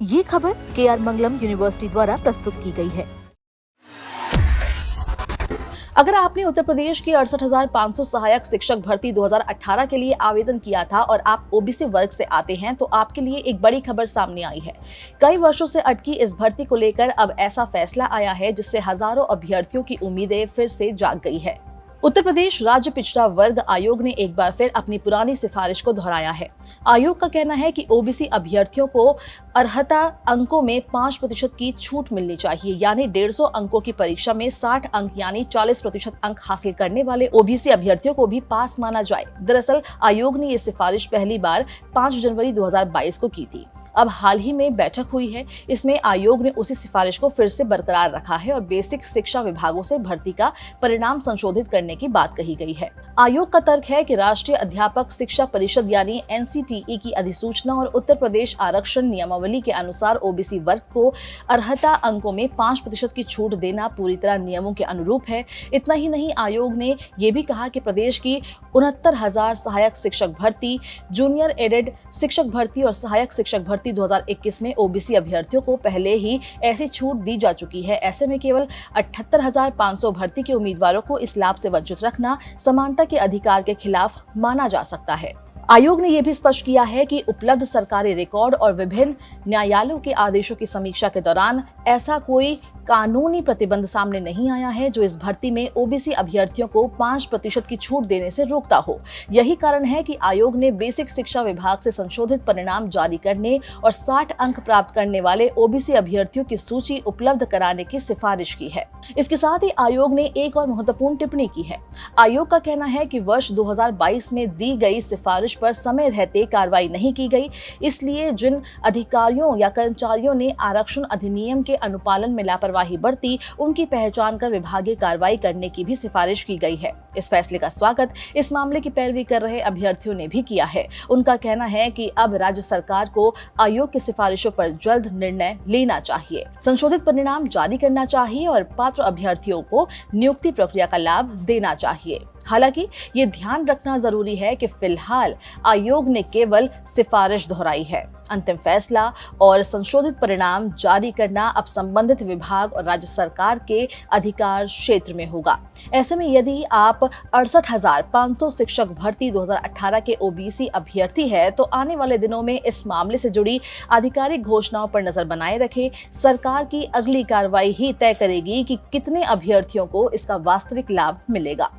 ये खबर KR मंगलम university द्वारा प्रस्तुत की गई है। अगर आपने उत्तर प्रदेश की 68,500 सहायक शिक्षक भर्ती 2018 के लिए आवेदन किया था और आप ओबीसी वर्ग से आते हैं तो आपके लिए एक बड़ी खबर सामने आई है। कई वर्षों से अटकी इस भर्ती को लेकर अब ऐसा फैसला आया है जिससे हजारों अभ्यर्थियों की उम्मीदें फिर से जाग गई है। उत्तर प्रदेश राज्य पिछड़ा वर्ग आयोग ने एक बार फिर अपनी पुरानी सिफारिश को दोहराया है। आयोग का कहना है कि ओबीसी अभ्यर्थियों को अर्हता अंकों में 5% की छूट मिलनी चाहिए, यानी 150 अंकों की परीक्षा में 60 अंक यानी 40% अंक हासिल करने वाले ओबीसी अभ्यर्थियों को भी पास माना जाए। दरअसल आयोग ने ये सिफारिश पहली बार 5 जनवरी 2022 को की थी। अब हाल ही में बैठक हुई है, इसमें आयोग ने उसी सिफारिश को फिर से बरकरार रखा है और बेसिक शिक्षा विभागों से भर्ती का परिणाम संशोधित करने की बात कही गई है। आयोग का तर्क है कि राष्ट्रीय अध्यापक शिक्षा परिषद यानी NCTE की अधिसूचना और उत्तर प्रदेश आरक्षण नियमावली के अनुसार ओबीसी वर्ग को अर्हता अंकों में 5% की छूट देना पूरी तरह नियमों के अनुरूप है। इतना ही नहीं, आयोग ने ये भी कहा कि प्रदेश की 69,000 सहायक शिक्षक भर्ती, जूनियर एडेड शिक्षक भर्ती और सहायक शिक्षक भर्ती 2021 में ओबीसी अभ्यर्थियों को पहले ही ऐसी छूट दी जा चुकी है। ऐसे में केवल 78,500 भर्ती के उम्मीदवारों को इस लाभ से वंचित रखना समानता के अधिकार के खिलाफ माना जा सकता है। आयोग ने यह भी स्पष्ट किया है कि उपलब्ध सरकारी रिकॉर्ड और विभिन्न न्यायालयों के आदेशों की समीक्षा के दौरान ऐसा कोई कानूनी प्रतिबंध सामने नहीं आया है जो इस भर्ती में ओबीसी अभ्यर्थियों को 5% की छूट देने से रोकता हो। यही कारण है कि आयोग ने बेसिक शिक्षा विभाग से संशोधित परिणाम जारी करने और 60 अंक प्राप्त करने वाले ओबीसी अभ्यर्थियों की सूची उपलब्ध कराने की सिफारिश की है। इसके साथ ही आयोग ने एक और महत्वपूर्ण टिप्पणी की है। आयोग का कहना है कि वर्ष 2022 में दी गई सिफारिश पर समय रहते कार्रवाई नहीं की गई, इसलिए जिन अधिकारियों या कर्मचारियों ने आरक्षण अधिनियम के अनुपालन में लापरवाही बरती, उनकी पहचान कर विभागीय कार्रवाई करने की भी सिफारिश की गई है। इस फैसले का स्वागत इस मामले की पैरवी कर रहे अभ्यर्थियों ने भी किया है। उनका कहना है कि अब राज्य सरकार को आयोग की सिफारिशों पर जल्द निर्णय लेना चाहिए, संशोधित परिणाम जारी करना चाहिए और पात्र अभ्यर्थियों को नियुक्ति प्रक्रिया का लाभ देना चाहिए। हालांकि ये ध्यान रखना जरूरी है कि फिलहाल आयोग ने केवल सिफारिश दोहराई है। अंतिम फैसला और संशोधित परिणाम जारी करना अब संबंधित विभाग और राज्य सरकार के अधिकार क्षेत्र में होगा। ऐसे में यदि आप 68,500 शिक्षक भर्ती 2018 के ओबीसी अभ्यर्थी है तो आने वाले दिनों में इस मामले से जुड़ी आधिकारिक घोषणाओं पर नजर बनाए रखें। सरकार की अगली कार्रवाई ही तय करेगी कि कितने अभ्यर्थियों को इसका वास्तविक लाभ मिलेगा।